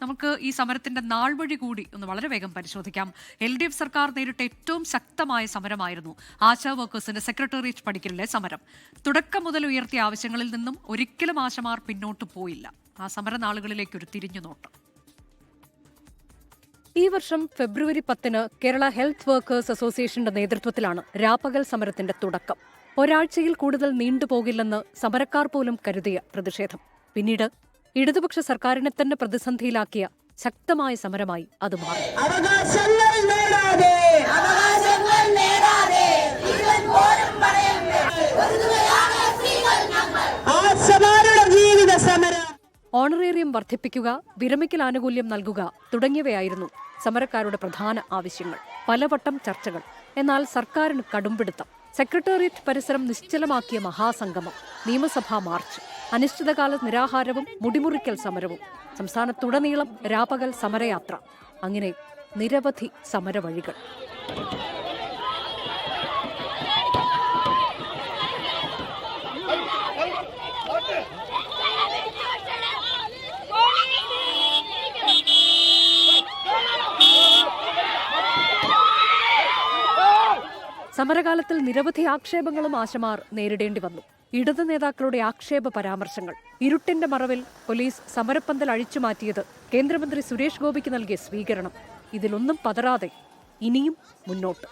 നമുക്ക് ഈ സമരത്തിന്റെ നാൾവഴി കൂടി ഒന്ന് വളരെ വേഗം പരിശോധിക്കാം. LDF സർക്കാർ നേരിട്ട ഏറ്റവും ശക്തമായ സമരമായിരുന്നു ആശാ വർക്കേഴ്സിന്റെ സെക്രട്ടേറിയറ്റ് പടിക്കലിലെ സമരം. തുടക്കം മുതൽ ഉയർത്തിയ ആവശ്യങ്ങളിൽ നിന്നും ഒരിക്കലും ആശമാർ പിന്നോട്ട് പോയില്ല. ആ സമരനാളുകളിലേക്ക് ഒരു തിരിഞ്ഞുനോട്ടം. ഈ വർഷം ഫെബ്രുവരി 10 കേരള ഹെൽത്ത് വർക്കേഴ്സ് അസോസിയേഷന്റെ നേതൃത്വത്തിലാണ് രാപ്പകൽ സമരത്തിന്റെ തുടക്കം. ഒരാഴ്ചയിൽ കൂടുതൽ നീണ്ടുപോകില്ലെന്ന് സമരക്കാർ പോലും കരുതിയ പ്രതിഷേധം പിന്നീട് ഇടതുപക്ഷ സർക്കാരിനെ തന്നെ പ്രതിസന്ധിയിലാക്കിയ ശക്തമായ സമരമായി അത് മാറി. ഓണറേറിയം വർദ്ധിപ്പിക്കുക, വിരമിക്കൽ ആനുകൂല്യം നൽകുക തുടങ്ങിയവയായിരുന്നു സമരക്കാരുടെ പ്രധാന ആവശ്യങ്ങൾ. പലവട്ടം ചർച്ചകൾ. എന്നാൽ സർക്കാരിന് കടുംപിടുത്തം. സെക്രട്ടേറിയറ്റ് പരിസരം നിശ്ചലമാക്കിയ മഹാസംഗമം, നിയമസഭാ മാർച്ച്, അനിശ്ചിതകാല നിരാഹാരവും മുടിമുറിക്കൽ സമരവും, സംസ്ഥാനത്തുടനീളം രാപകൽ സമരയാത്ര, അങ്ങനെ നിരവധി സമരവഴികൾ. സമരകാലത്തിൽ നിരവധി ആക്ഷേപങ്ങളും ആശമാർ നേരിടേണ്ടി വന്നു. ഇടത് നേതാക്കളുടെ ആക്ഷേപ പരാമർശങ്ങൾ, ഇരുട്ടിന്റെ മറവിൽ പോലീസ് സമരപ്പന്തൽ അഴിച്ചുമാറ്റിയത്, കേന്ദ്രമന്ത്രി സുരേഷ് ഗോപിക്ക് നൽകിയ സ്വീകരണം, ഇതിലൊന്നും പതറാതെ ഇനിയും മുന്നോട്ട്.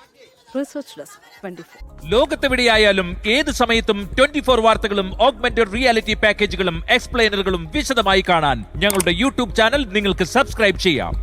Research desk 24. ലോകത്തെവിടെയായാലും ഏത് സമയത്തും 24 വാർത്തകളും ഓഗ്മെന്റഡ് റിയാലിറ്റി പാക്കേജുകളും എക്സ്പ്ലെയിനറുകളും വിശദമായി കാണാൻ ഞങ്ങളുടെ യൂട്യൂബ് ചാനൽ നിങ്ങൾക്ക് സബ്സ്ക്രൈബ് ചെയ്യാം.